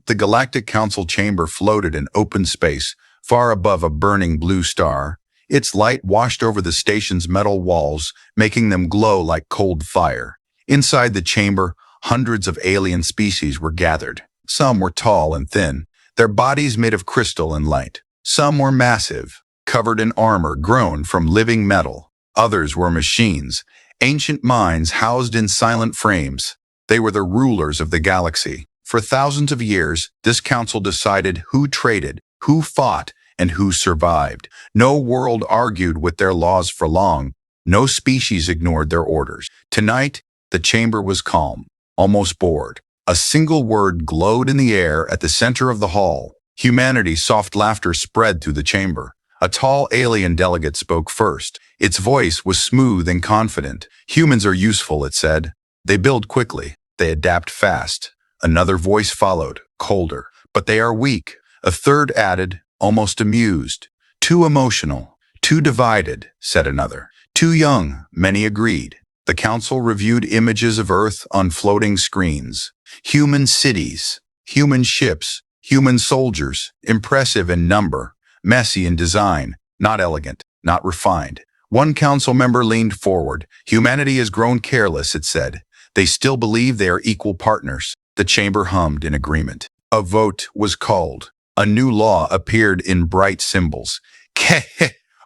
The Galactic Council chamber floated in open space, far above a burning blue star. Its light washed over the station's metal walls, making them glow like cold fire. Inside the chamber, hundreds of alien species were gathered. Some were tall and thin, their bodies made of crystal and light. Some were massive, covered in armor grown from living metal. Others were machines, ancient minds housed in silent frames. They were the rulers of the galaxy. For thousands of years, this council decided who traded, who fought, and who survived. No world argued with their laws for long. No species ignored their orders. Tonight, the chamber was calm, almost bored. A single word glowed in the air at the center of the hall. Humanity's soft laughter spread through the chamber. A tall alien delegate spoke first. Its voice was smooth and confident. Humans are useful, it said. They build quickly. They adapt fast. Another voice followed, colder. But they are weak. A third added, almost amused. Too emotional. Too divided, said another. Too young, many agreed. The council reviewed images of Earth on floating screens. Human cities, human ships, human soldiers, impressive in number, messy in design, not elegant, not refined. One council member leaned forward. Humanity has grown careless, it said. They still believe they are equal partners. The chamber hummed in agreement. A vote was called. A new law appeared in bright symbols.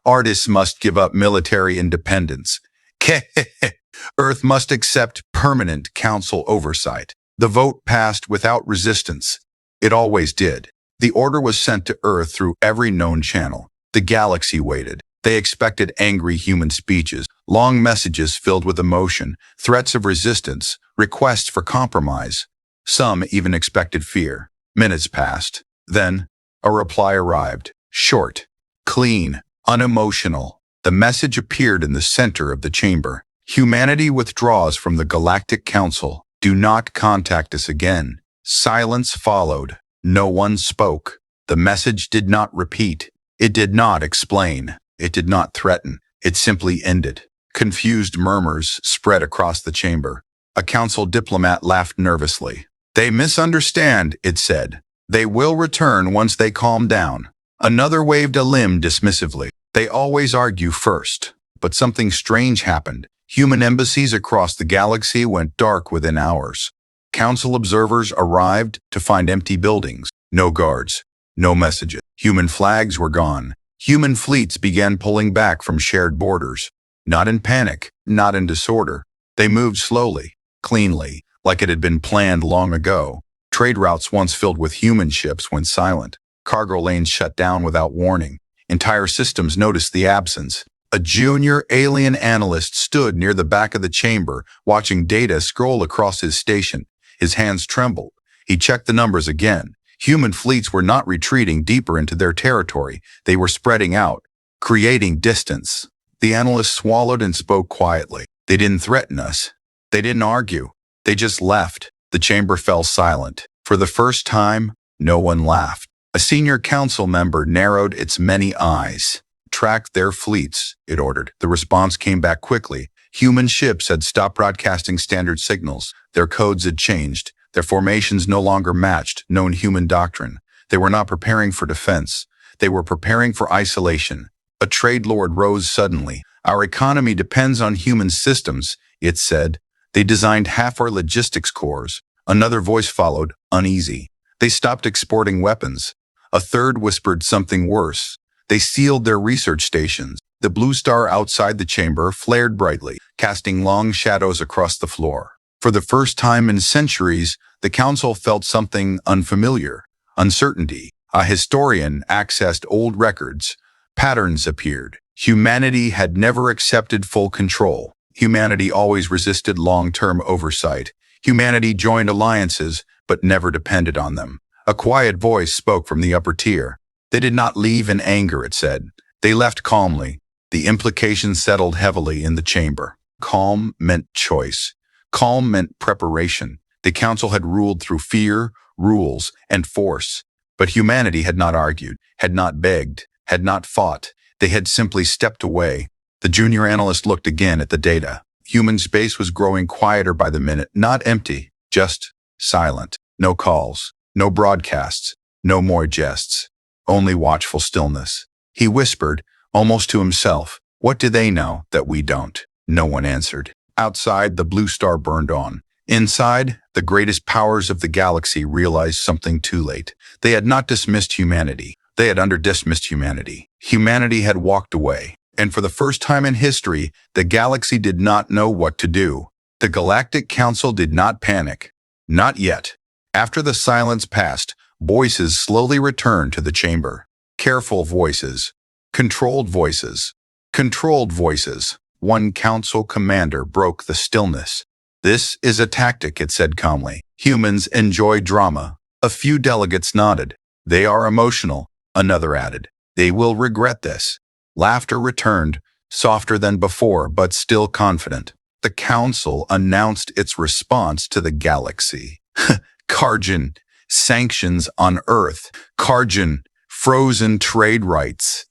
Artists must give up military independence. Earth must accept permanent council oversight. The vote passed without resistance. It always did. The order was sent to Earth through every known channel. The galaxy waited. They expected angry human speeches, long messages filled with emotion, threats of resistance, requests for compromise. Some even expected fear. Minutes passed. Then, a reply arrived. Short, clean, unemotional. The message appeared in the center of the chamber. Humanity withdraws from the Galactic Council. Do not contact us again. Silence followed. No one spoke. The message did not repeat. It did not explain. It did not threaten. It simply ended. Confused murmurs spread across the chamber. A council diplomat laughed nervously. They misunderstand, it said. They will return once they calm down. Another waved a limb dismissively. They always argue first. But something strange happened. Human embassies across the galaxy went dark within hours. Council observers arrived to find empty buildings. No guards. No messages. Human flags were gone. Human fleets began pulling back from shared borders. Not in panic, not in disorder. They moved slowly, cleanly, like it had been planned long ago. Trade routes once filled with human ships went silent. Cargo lanes shut down without warning. Entire systems noticed the absence. A junior alien analyst stood near the back of the chamber, watching data scroll across his station. His hands trembled. He checked the numbers again. Human fleets were not retreating deeper into their territory. They were spreading out, creating distance. The analyst swallowed and spoke quietly. They didn't threaten us. They didn't argue. They just left. The chamber fell silent. For the first time, no one laughed. A senior council member narrowed its many eyes. Track their fleets, it ordered. The response came back quickly. Human ships had stopped broadcasting standard signals. Their codes had changed. Their formations no longer matched known human doctrine. They were not preparing for defense. They were preparing for isolation. A trade lord rose suddenly. Our economy depends on human systems, it said. They designed half our logistics cores. Another voice followed, uneasy. They stopped exporting weapons. A third whispered something worse. They sealed their research stations. The blue star outside the chamber flared brightly, casting long shadows across the floor. For the first time in centuries, the council felt something unfamiliar. Uncertainty. A historian accessed old records. Patterns appeared. Humanity had never accepted full control. Humanity always resisted long-term oversight. Humanity joined alliances, but never depended on them. A quiet voice spoke from the upper tier. They did not leave in anger, it said. They left calmly. The implications settled heavily in the chamber. Calm meant choice. Calm meant preparation. The council had ruled through fear, rules, and force. But humanity had not argued, had not begged, had not fought. They had simply stepped away. The junior analyst looked again at the data. Human space was growing quieter by the minute, not empty, just silent. No calls, No broadcasts, no more jests, only watchful stillness. He whispered, almost to himself, "What do they know that we don't?" No one answered. Outside, the blue star burned on. Inside, the greatest powers of the galaxy realized something too late. They had not dismissed humanity. They had under-dismissed humanity. Humanity had walked away. And for the first time in history, the galaxy did not know what to do. The Galactic Council did not panic. Not yet. After the silence passed, voices slowly returned to the chamber. Careful voices. Controlled voices. Controlled voices. One council commander broke the stillness. "This is a tactic," it said calmly. "Humans enjoy drama." A few delegates nodded. "They are emotional," another added. "They will regret this." Laughter returned, softer than before, but still confident. The council announced its response to the galaxy. Karjan, sanctions on Earth. Karjan, frozen trade rights.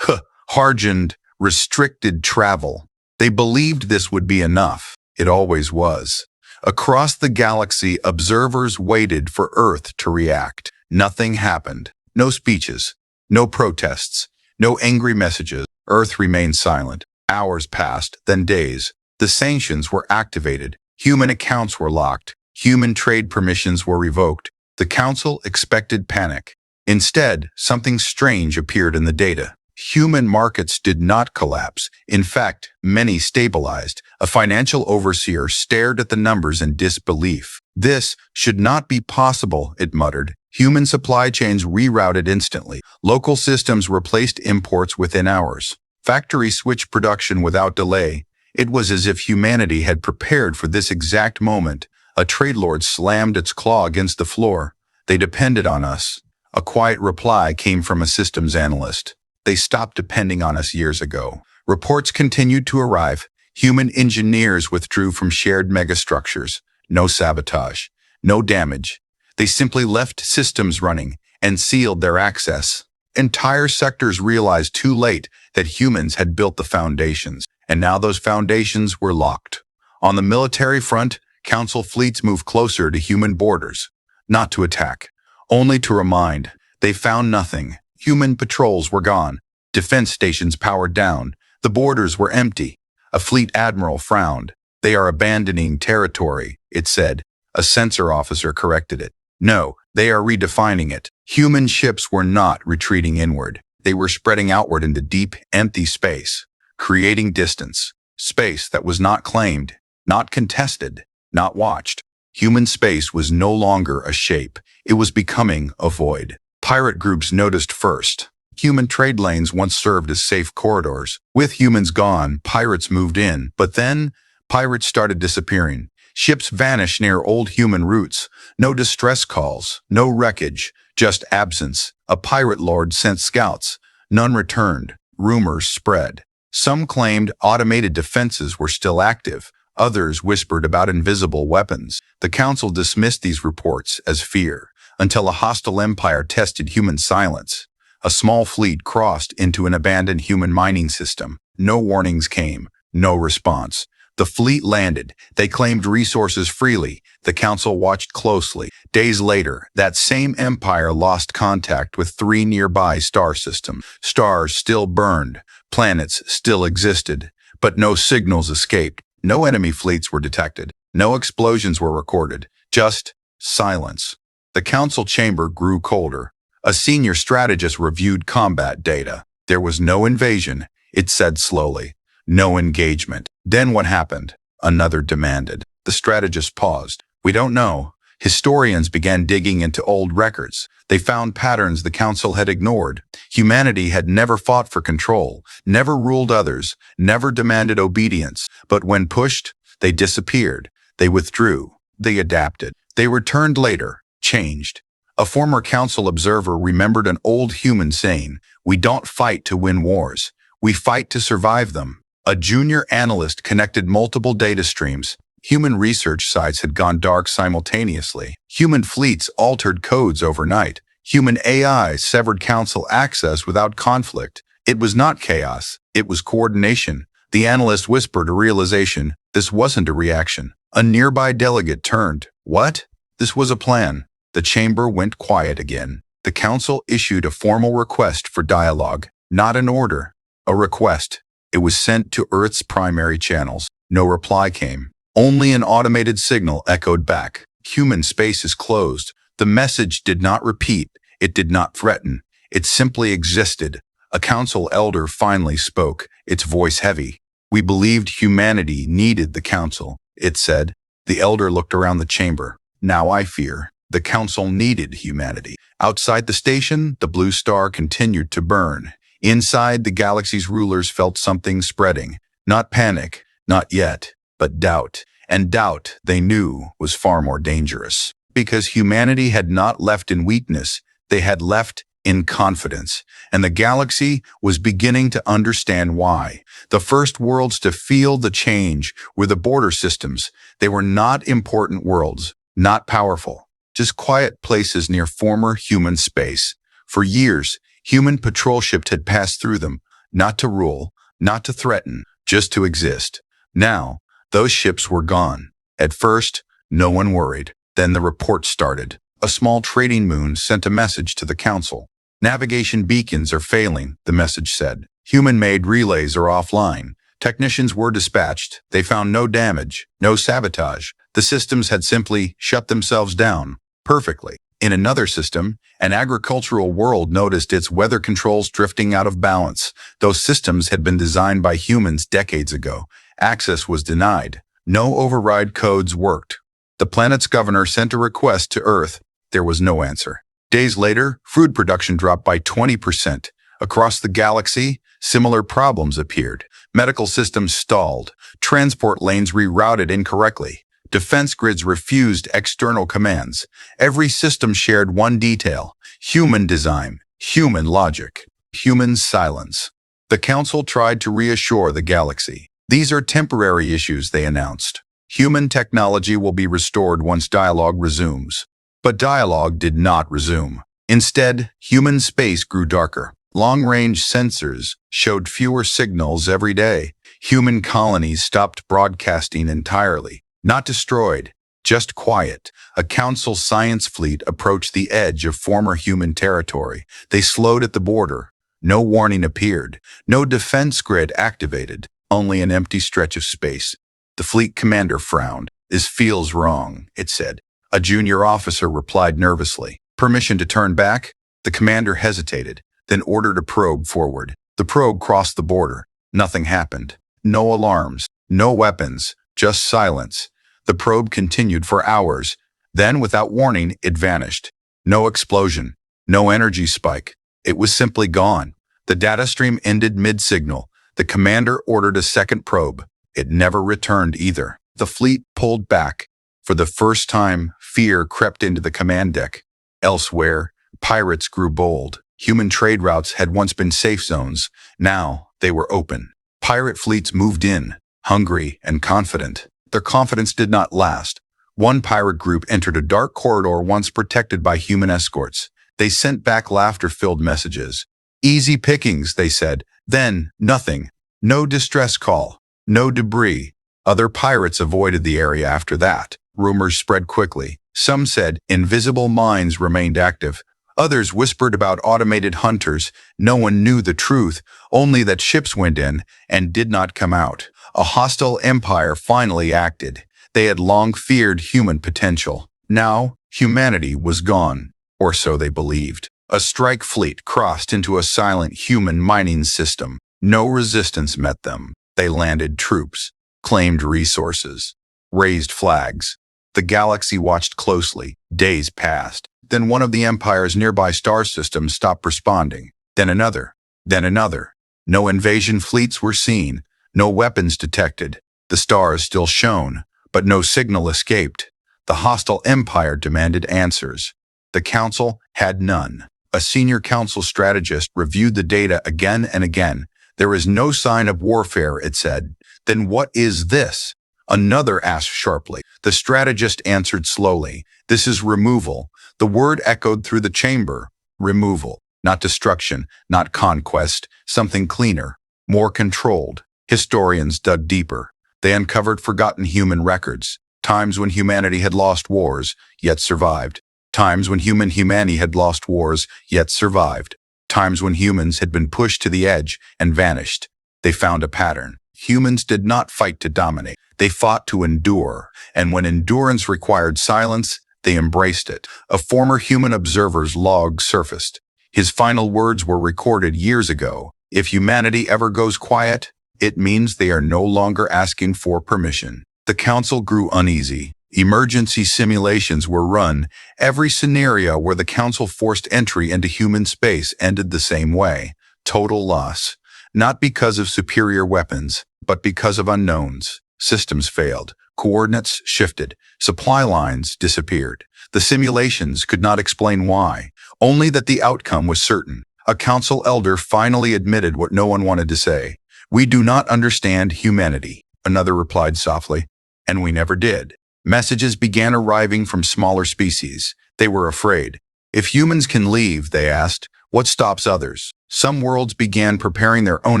Harjand, restricted travel. They believed this would be enough. It always was. Across the galaxy, observers waited for Earth to react. Nothing happened. No speeches. No protests. No angry messages. Earth remained silent. Hours passed, then days. The sanctions were activated. Human accounts were locked. Human trade permissions were revoked. The council expected panic. Instead, something strange appeared in the data. Human markets did not collapse. In fact, many stabilized. A financial overseer stared at the numbers in disbelief. "This should not be possible," it muttered. Human supply chains rerouted instantly. Local systems replaced imports within hours. Factories switched production without delay. It was as if humanity had prepared for this exact moment. A trade lord slammed its claw against the floor. "They depended on us." A quiet reply came from a systems analyst. "They stopped depending on us years ago." Reports continued to arrive. Human engineers withdrew from shared megastructures. No sabotage. No damage. They simply left systems running and sealed their access. Entire sectors realized too late that humans had built the foundations, and now those foundations were locked. On the military front, Council fleets moved closer to human borders. Not to attack, only to remind. They found nothing. Human patrols were gone. Defense stations powered down. The borders were empty. A fleet admiral frowned. "They are abandoning territory," it said. A sensor officer corrected it. "No, they are redefining it." Human ships were not retreating inward. They were spreading outward into deep, empty space, creating distance. Space that was not claimed, not contested, not watched. Human space was no longer a shape. It was becoming a void. Pirate groups noticed first. Human trade lanes once served as safe corridors. With humans gone, pirates moved in. But then, pirates started disappearing. Ships vanished near old human routes. No distress calls, no wreckage, just absence. A pirate lord sent scouts. None returned. Rumors spread. Some claimed automated defenses were still active. Others whispered about invisible weapons. The council dismissed these reports as fear, until a hostile empire tested human silence. A small fleet crossed into an abandoned human mining system. No warnings came, no response. The fleet landed. They claimed resources freely. The council watched closely. Days later, that same empire lost contact with 3 nearby star systems. Stars still burned. Planets still existed. But no signals escaped. No enemy fleets were detected. No explosions were recorded. Just silence. The council chamber grew colder. A senior strategist reviewed combat data. There was no invasion, it said slowly. No engagement. Then what happened? Another demanded. The strategist paused. "We don't know." Historians began digging into old records. They found patterns the council had ignored. Humanity had never fought for control, never ruled others, never demanded obedience. But when pushed, they disappeared. They withdrew. They adapted. They returned later, changed. A former council observer remembered an old human saying, "We don't fight to win wars. We fight to survive them." A junior analyst connected multiple data streams. Human research sites had gone dark simultaneously. Human fleets altered codes overnight. Human AI severed council access without conflict. It was not chaos. It was coordination. The analyst whispered a realization. This wasn't a reaction. A nearby delegate turned. "What?" "This was a plan. The chamber went quiet again. The council issued a formal request for dialogue, not an order, a request. It was sent to Earth's primary channels. No reply came. Only an automated signal echoed back. Human space is closed. The message did not repeat. It did not threaten. It simply existed. A council elder finally spoke, its voice heavy. We believed humanity needed the council, it said. The elder looked around the chamber. Now I fear. The council needed humanity. Outside the station, the blue star continued to burn. Inside, the galaxy's rulers felt something spreading. Not panic, not yet, but doubt. And doubt, they knew, was far more dangerous. Because humanity had not left in weakness, they had left in confidence. And the galaxy was beginning to understand why. The first worlds to feel the change were the border systems. They were not important worlds, not powerful, just quiet places near former human space. For years, human patrol ships had passed through them, not to rule, not to threaten, just to exist. Now, those ships were gone. At first, no one worried. Then the report started. A small trading moon sent a message to the council. Navigation beacons are failing, the message said. Human-made relays are offline. Technicians were dispatched. They found no damage, no sabotage. The systems had simply shut themselves down perfectly. In another system, an agricultural world noticed its weather controls drifting out of balance. Those systems had been designed by humans decades ago. Access was denied. No override codes worked. The planet's governor sent a request to Earth. There was no answer. Days later, food production dropped by 20%. Across the galaxy, similar problems appeared. Medical systems stalled. Transport lanes rerouted incorrectly. Defense grids refused external commands. Every system shared one detail: human design, human logic, human silence. The council tried to reassure the galaxy. These are temporary issues, they announced. Human technology will be restored once dialogue resumes. But dialogue did not resume. Instead, human space grew darker. Long-range sensors showed fewer signals every day. Human colonies stopped broadcasting entirely. Not destroyed, just quiet. A council science fleet approached the edge of former human territory. They slowed at the border. No warning appeared. No defense grid activated. Only an empty stretch of space. The fleet commander frowned. This feels wrong, it said. A junior officer replied nervously. Permission to turn back? The commander hesitated, then ordered a probe forward. The probe crossed the border. Nothing happened. No alarms, no weapons, just silence. The probe continued for hours. Then, without warning, it vanished. No explosion, no energy spike. It was simply gone. The data stream ended mid-signal. The commander ordered a second probe. It never returned either. The fleet pulled back. For the first time, fear crept into the command deck. Elsewhere, pirates grew bold. Human trade routes had once been safe zones. Now, they were open. Pirate fleets moved in, hungry and confident. Their confidence did not last. One pirate group entered a dark corridor once protected by human escorts. They sent back laughter-filled messages. Easy pickings, they said. Then, nothing. No distress call. No debris. Other pirates avoided the area after that. Rumors spread quickly. Some said invisible mines remained active. Others whispered about automated hunters. No one knew the truth, only that ships went in and did not come out. A hostile empire finally acted. They had long feared human potential. Now, humanity was gone, or so they believed. A strike fleet crossed into a silent human mining system. No resistance met them. They landed troops, claimed resources, raised flags. The galaxy watched closely. Days passed. Then one of the Empire's nearby star systems stopped responding. Then another. Then another. No invasion fleets were seen. No weapons detected. The stars still shone, but no signal escaped. The hostile Empire demanded answers. The Council had none. A senior Council strategist reviewed the data again and again. There is no sign of warfare, it said. Then what is this? Another asked sharply. The strategist answered slowly. This is removal. The word echoed through the chamber. Removal. Not destruction, not conquest. Something cleaner, more controlled. Historians dug deeper. They uncovered forgotten human records. Times when humanity had lost wars, yet survived. Times when humanity had lost wars, yet survived. Times when humans had been pushed to the edge and vanished. They found a pattern. Humans did not fight to dominate. They fought to endure. And when endurance required silence, they embraced it. A former human observer's log surfaced. His final words were recorded years ago. If humanity ever goes quiet, it means they are no longer asking for permission. The council grew uneasy. Emergency simulations were run. Every scenario where the council forced entry into human space ended the same way. Total loss. Not because of superior weapons, but because of unknowns. Systems failed. Coordinates shifted. Supply lines disappeared. The simulations could not explain why, only that the outcome was certain. A council elder finally admitted what no one wanted to say. "We do not understand humanity," another replied softly. "And we never did." Messages began arriving from smaller species. They were afraid. If humans can leave, they asked, what stops others? Some worlds began preparing their own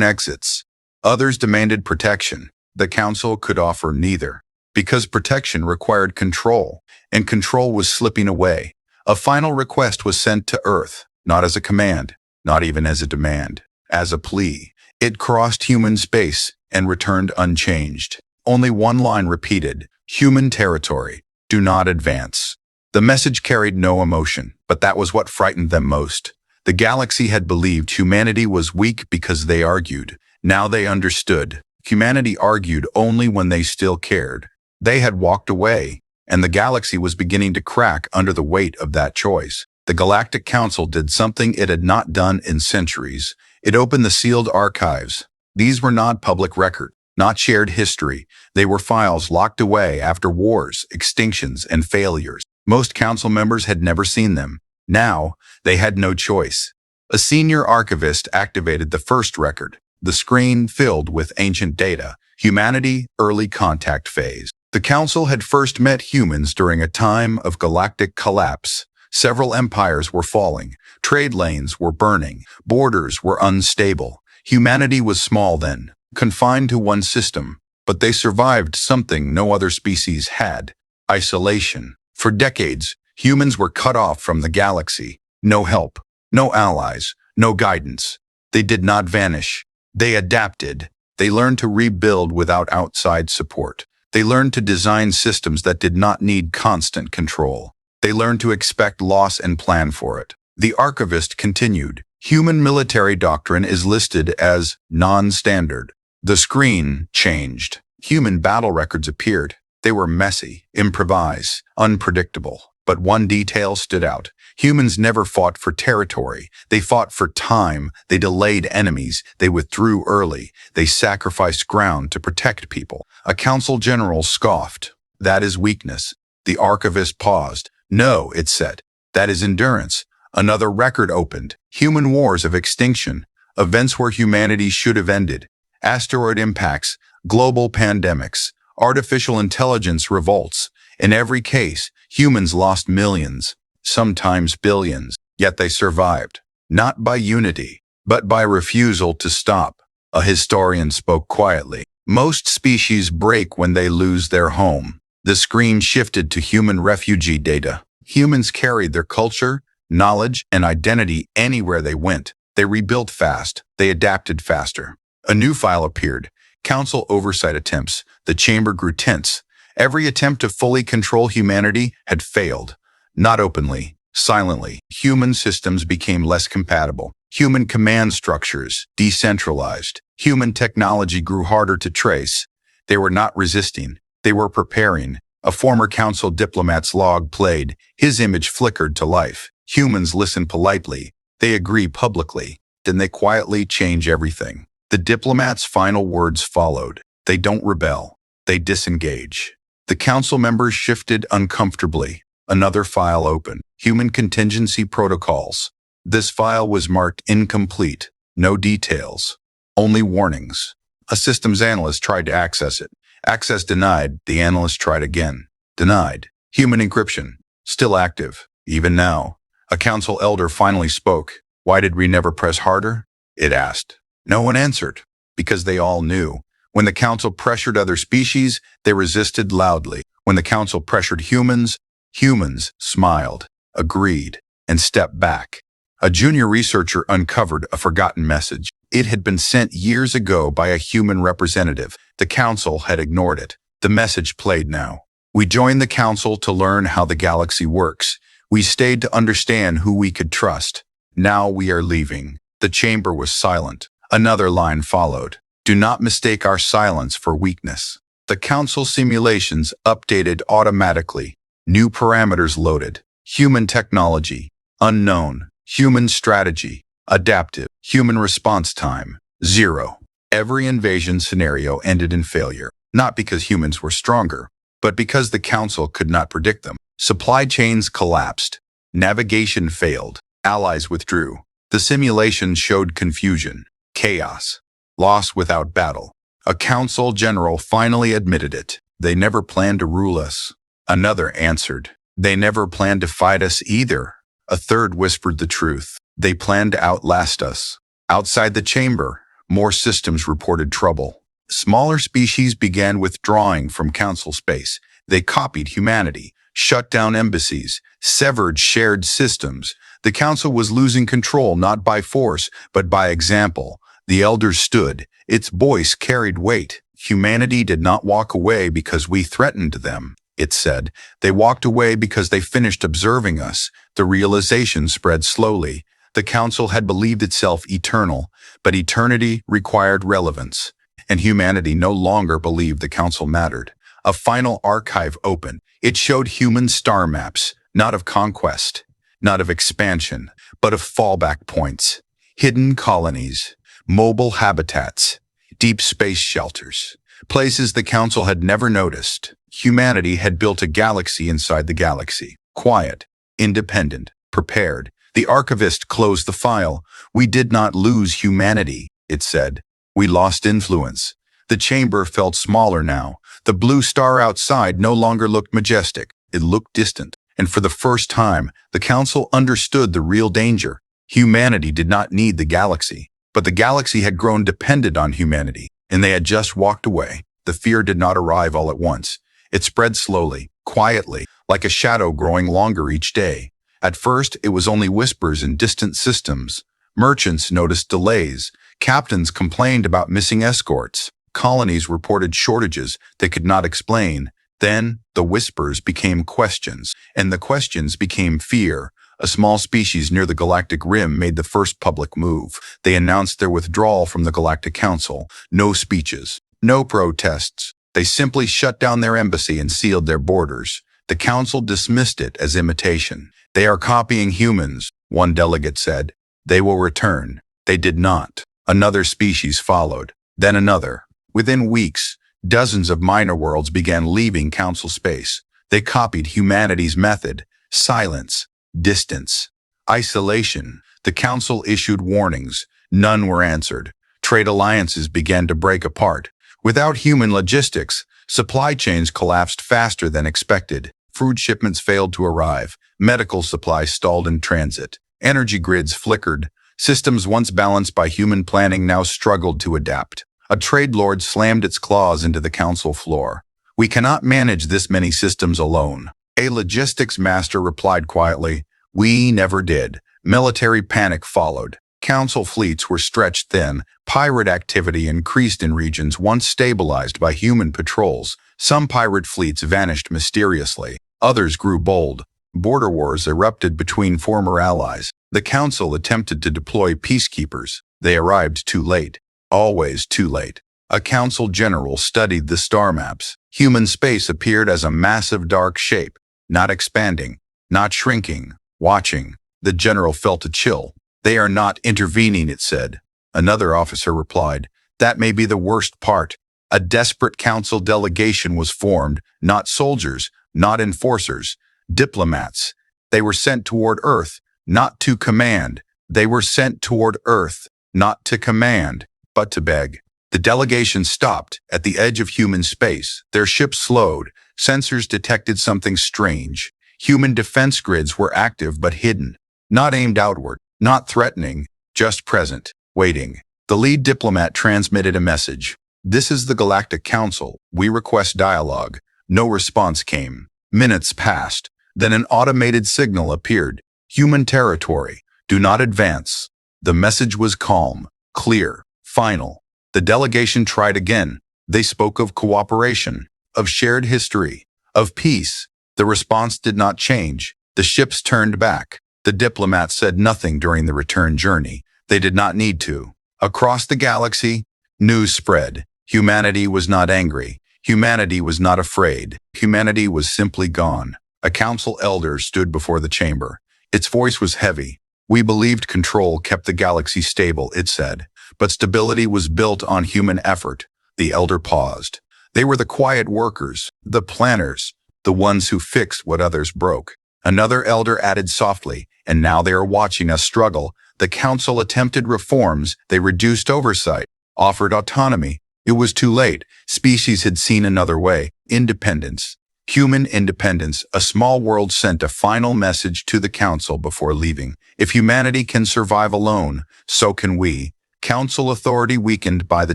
exits. Others demanded protection. The council could offer neither, because protection required control, and control was slipping away. A final request was sent to Earth, not as a command, not even as a demand, as a plea. It crossed human space and returned unchanged. Only one line repeated, "Human territory, do not advance." The message carried no emotion, but that was what frightened them most. The galaxy had believed humanity was weak because they argued. Now they understood. Humanity argued only when they still cared. They had walked away, and the galaxy was beginning to crack under the weight of that choice. The Galactic Council did something it had not done in centuries. It opened the sealed archives. These were not public record, not shared history. They were files locked away after wars, extinctions, and failures. Most council members had never seen them. Now, they had no choice. A senior archivist activated the first record, the screen filled with ancient data, humanity, early contact phase. The council had first met humans during a time of galactic collapse. Several empires were falling, trade lanes were burning, borders were unstable. Humanity was small then, confined to one system, but they survived something no other species had: isolation. For decades, humans were cut off from the galaxy. No help, no allies, no guidance. They did not vanish. They adapted. They learned to rebuild without outside support. They learned to design systems that did not need constant control. They learned to expect loss and plan for it. The archivist continued. Human military doctrine is listed as non-standard. The screen changed. Human battle records appeared. They were messy, improvised, unpredictable. But one detail stood out. Humans never fought for territory. They fought for time. They delayed enemies. They withdrew early. They sacrificed ground to protect people. A council general scoffed. "That is weakness." The archivist paused. "No," it said. "That is endurance." Another record opened. Human wars of extinction. Events where humanity should have ended. Asteroid impacts. Global pandemics. Artificial intelligence revolts. In every case, humans lost millions, sometimes billions, yet they survived. Not by unity, but by refusal to stop. A historian spoke quietly. Most species break when they lose their home. The screen shifted to human refugee data. Humans carried their culture, knowledge, and identity anywhere they went. They rebuilt fast. They adapted faster. A new file appeared. Council oversight attempts. The chamber grew tense. Every attempt to fully control humanity had failed. Not openly, silently. Human systems became less compatible. Human command structures decentralized. Human technology grew harder to trace. They were not resisting. They were preparing. A former council diplomat's log played. His image flickered to life. Humans listen politely. They agree publicly. Then they quietly change everything. The diplomat's final words followed. They don't rebel. They disengage. The council members shifted uncomfortably. Another file opened. Human contingency protocols. This file was marked incomplete. No details. Only warnings. A systems analyst tried to access it. Access denied. The analyst tried again. Denied. Human encryption. Still active. Even now. A council elder finally spoke. "Why did we never press harder?" it asked. No one answered, because they all knew. When the council pressured other species, they resisted loudly. When the council pressured humans, humans smiled. agreed, and stepped back. A junior researcher uncovered a forgotten message. It had been sent years ago by a human representative. The council had ignored it. The message played now. We joined the council to learn how the galaxy works. We stayed to understand who we could trust. Now we are leaving. The chamber was silent. Another line followed. Do not mistake our silence for weakness. The council simulations updated automatically. New parameters loaded. Human technology. Unknown. Human strategy. Adaptive. Human response time. 0. Every invasion scenario ended in failure. Not because humans were stronger, but because the council could not predict them. Supply chains collapsed. Navigation failed. Allies withdrew. The simulation showed confusion, chaos, loss without battle. A council general finally admitted it. They never planned to rule us. Another answered. They never planned to fight us either. A third whispered the truth. They planned to outlast us. Outside the chamber, more systems reported trouble. Smaller species began withdrawing from council space. They copied humanity, shut down embassies, severed shared systems. The council was losing control not by force, but by example. The elders stood. Its voice carried weight. Humanity did not walk away because we threatened them, it said. They walked away because they finished observing us. The realization spread slowly. The council had believed itself eternal, but eternity required relevance, and humanity no longer believed the council mattered. A final archive opened. It showed human star maps, not of conquest, not of expansion, but of fallback points, hidden colonies, mobile habitats, deep space shelters, places the council had never noticed. Humanity had built a galaxy inside the galaxy, quiet, independent, prepared. The archivist closed the file. We did not lose humanity, it said. We lost influence. The chamber felt smaller now. The blue star outside no longer looked majestic. It looked distant. And for the first time, the council understood the real danger. Humanity did not need the galaxy, but the galaxy had grown dependent on humanity, and they had just walked away. The fear did not arrive all at once. It spread slowly, quietly, like a shadow growing longer each day. At first, it was only whispers in distant systems. Merchants noticed delays. Captains complained about missing escorts. Colonies reported shortages they could not explain. Then, the whispers became questions, and the questions became fear. A small species near the Galactic Rim made the first public move. They announced their withdrawal from the Galactic Council. No speeches, no protests. They simply shut down their embassy and sealed their borders. The council dismissed it as imitation. They are copying humans, one delegate said. They will return. They did not. Another species followed, then another. Within weeks, dozens of minor worlds began leaving council space. They copied humanity's method: silence, distance, isolation. The council issued warnings. None were answered. Trade alliances began to break apart. Without human logistics, supply chains collapsed faster than expected. Food shipments failed to arrive. Medical supplies stalled in transit. Energy grids flickered. Systems once balanced by human planning now struggled to adapt. A trade lord slammed its claws into the council floor. We cannot manage this many systems alone. A logistics master replied quietly, we never did. Military panic followed. Council fleets were stretched thin. Pirate activity increased in regions once stabilized by human patrols. Some pirate fleets vanished mysteriously. Others grew bold. Border wars erupted between former allies. The council attempted to deploy peacekeepers. They arrived too late. Always too late. A council general studied the star maps. Human space appeared as a massive dark shape, not expanding, not shrinking, watching. The general felt a chill. They are not intervening, it said. Another officer replied, that may be the worst part. A desperate council delegation was formed, not soldiers, not enforcers, diplomats. They were sent toward Earth, not to command. They were sent toward Earth, not to command, but to beg. The delegation stopped at the edge of human space. Their ship slowed. Sensors detected something strange. Human defense grids were active but hidden, not aimed outward, not threatening, just present, waiting. The lead diplomat transmitted a message. This is the Galactic Council. We request dialogue. No response came. Minutes passed. Then an automated signal appeared. Human territory. Do not advance. The message was calm, clear, final. The delegation tried again. They spoke of cooperation, of shared history, of peace. The response did not change. The ships turned back. The diplomats said nothing during the return journey. They did not need to. Across the galaxy, news spread. Humanity was not angry. Humanity was not afraid. Humanity was simply gone. A council elder stood before the chamber. Its voice was heavy. We believed control kept the galaxy stable, it said. But stability was built on human effort. The elder paused. They were the quiet workers, the planners, the ones who fixed what others broke. Another elder added softly, and now they are watching us struggle. The council attempted reforms. They reduced oversight, offered autonomy. It was too late. Species had seen another way. Independence. Human independence. A small world sent a final message to the council before leaving. If humanity can survive alone, so can we. Council authority weakened by the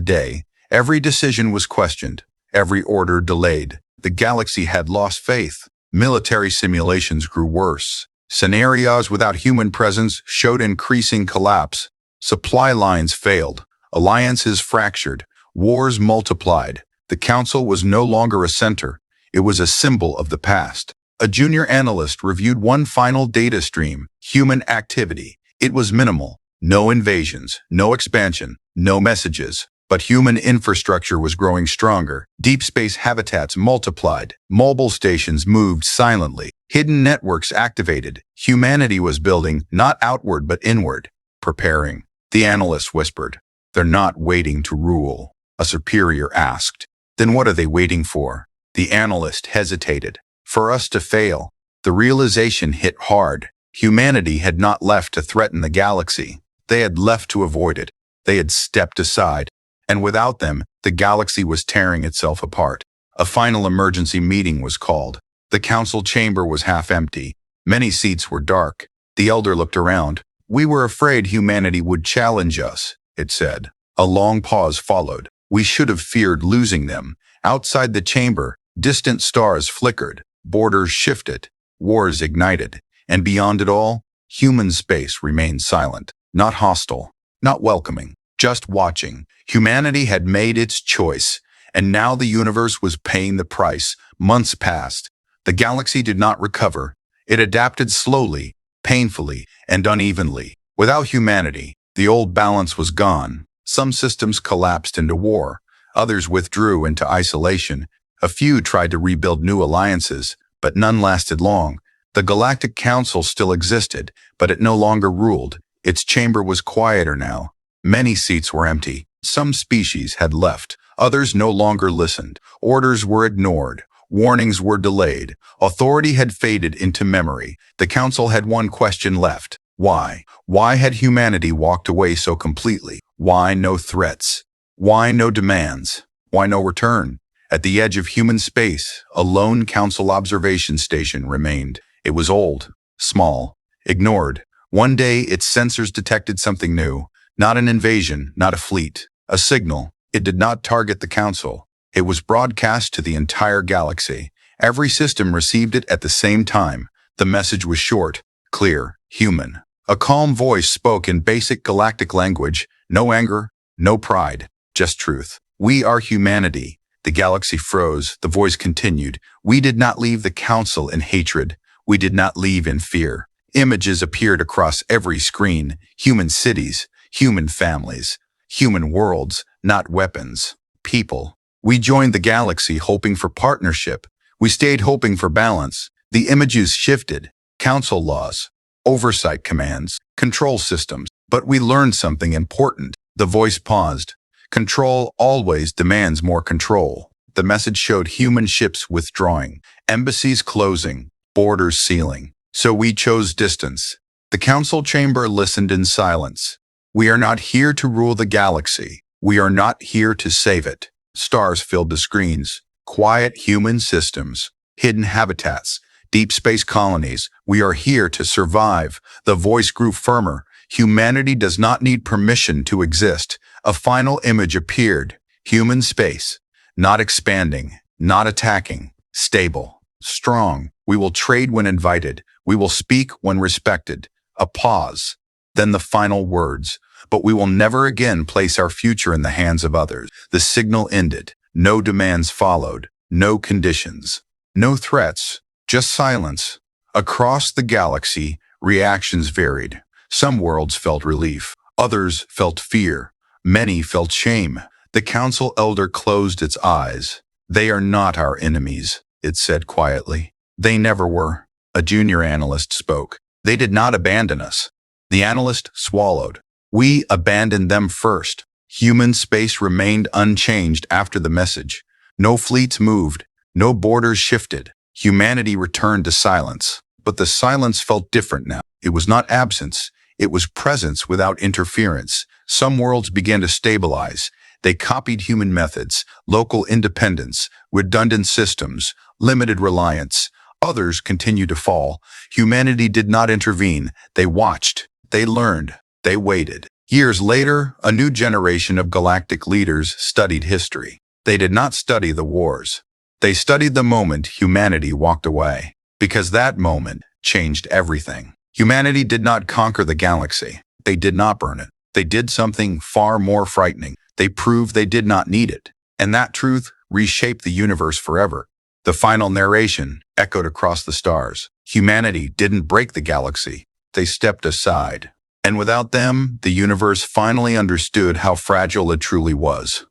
day. Every decision was questioned. Every order delayed. The galaxy had lost faith. Military simulations grew worse. Scenarios without human presence showed increasing collapse. Supply lines failed. Alliances fractured. Wars multiplied. The council was no longer a center. It was a symbol of the past. A junior analyst reviewed one final data stream, human activity. It was minimal. No invasions, no expansion, no messages. But human infrastructure was growing stronger. Deep space habitats multiplied. Mobile stations moved silently. Hidden networks activated. Humanity was building, not outward but inward. Preparing. The analyst whispered. They're not waiting to rule. A superior asked. Then what are they waiting for? The analyst hesitated. For us to fail. The realization hit hard. Humanity had not left to threaten the galaxy. They had left to avoid it. They had stepped aside. And without them, the galaxy was tearing itself apart. A final emergency meeting was called. The council chamber was half empty. Many seats were dark. The elder looked around. We were afraid humanity would challenge us, it said. A long pause followed. We should have feared losing them. Outside the chamber, distant stars flickered. Borders shifted. Wars ignited. And beyond it all, human space remained silent. Not hostile. Not welcoming. Just watching. Humanity had made its choice, and now the universe was paying the price. Months passed. The galaxy did not recover. It adapted slowly, painfully, and unevenly. Without humanity, the old balance was gone. Some systems collapsed into war. Others withdrew into isolation. A few tried to rebuild new alliances, but none lasted long. The Galactic Council still existed, but it no longer ruled. Its chamber was quieter now. Many seats were empty. Some species had left. Others no longer listened. Orders were ignored. Warnings were delayed. Authority had faded into memory. The council had one question left. Why? Why had humanity walked away so completely? Why no threats? Why no demands? Why no return? At the edge of human space, a lone council observation station remained. It was old, small, ignored. One day, its sensors detected something new. Not an invasion, not a fleet. A signal. It did not target the council. It was broadcast to the entire galaxy. Every system received it at the same time. The message was short, clear, human. A calm voice spoke in basic galactic language. No anger, no pride, just truth. We are humanity. The galaxy froze. The voice continued. We did not leave the council in hatred. We did not leave in fear. Images appeared across every screen. Human cities, human families, human worlds, not weapons. People. We joined the galaxy hoping for partnership. We stayed hoping for balance. The images shifted. Council laws, oversight commands, control systems. But we learned something important. The voice paused. Control always demands more control. The message showed human ships withdrawing, embassies closing, borders sealing. So we chose distance. The council chamber listened in silence. We are not here to rule the galaxy. We are not here to save it. Stars filled the screens. Quiet human systems. Hidden habitats. Deep space colonies. We are here to survive. The voice grew firmer. Humanity does not need permission to exist. A final image appeared. Human space. Not expanding. Not attacking. Stable. Strong. We will trade when invited. We will speak when respected. A pause. Then the final words. But we will never again place our future in the hands of others. The signal ended. No demands followed. No conditions. No threats. Just silence. Across the galaxy, reactions varied. Some worlds felt relief. Others felt fear. Many felt shame. The council elder closed its eyes. They are not our enemies, it said quietly. They never were. A junior analyst spoke. They did not abandon us. The analyst swallowed. We abandoned them first. Human space remained unchanged after the message. No fleets moved. No borders shifted. Humanity returned to silence. But the silence felt different now. It was not absence. It was presence without interference. Some worlds began to stabilize. They copied human methods, local independence, redundant systems, limited reliance. Others continued to fall. Humanity did not intervene. They watched. They learned. They waited. Years later, a new generation of galactic leaders studied history. They did not study the wars. They studied the moment humanity walked away, because that moment changed everything. Humanity did not conquer the galaxy. They did not burn it. They did something far more frightening. They proved they did not need it. And that truth reshaped the universe forever. The final narration echoed across the stars. Humanity didn't break the galaxy. They stepped aside. And without them, the universe finally understood how fragile it truly was.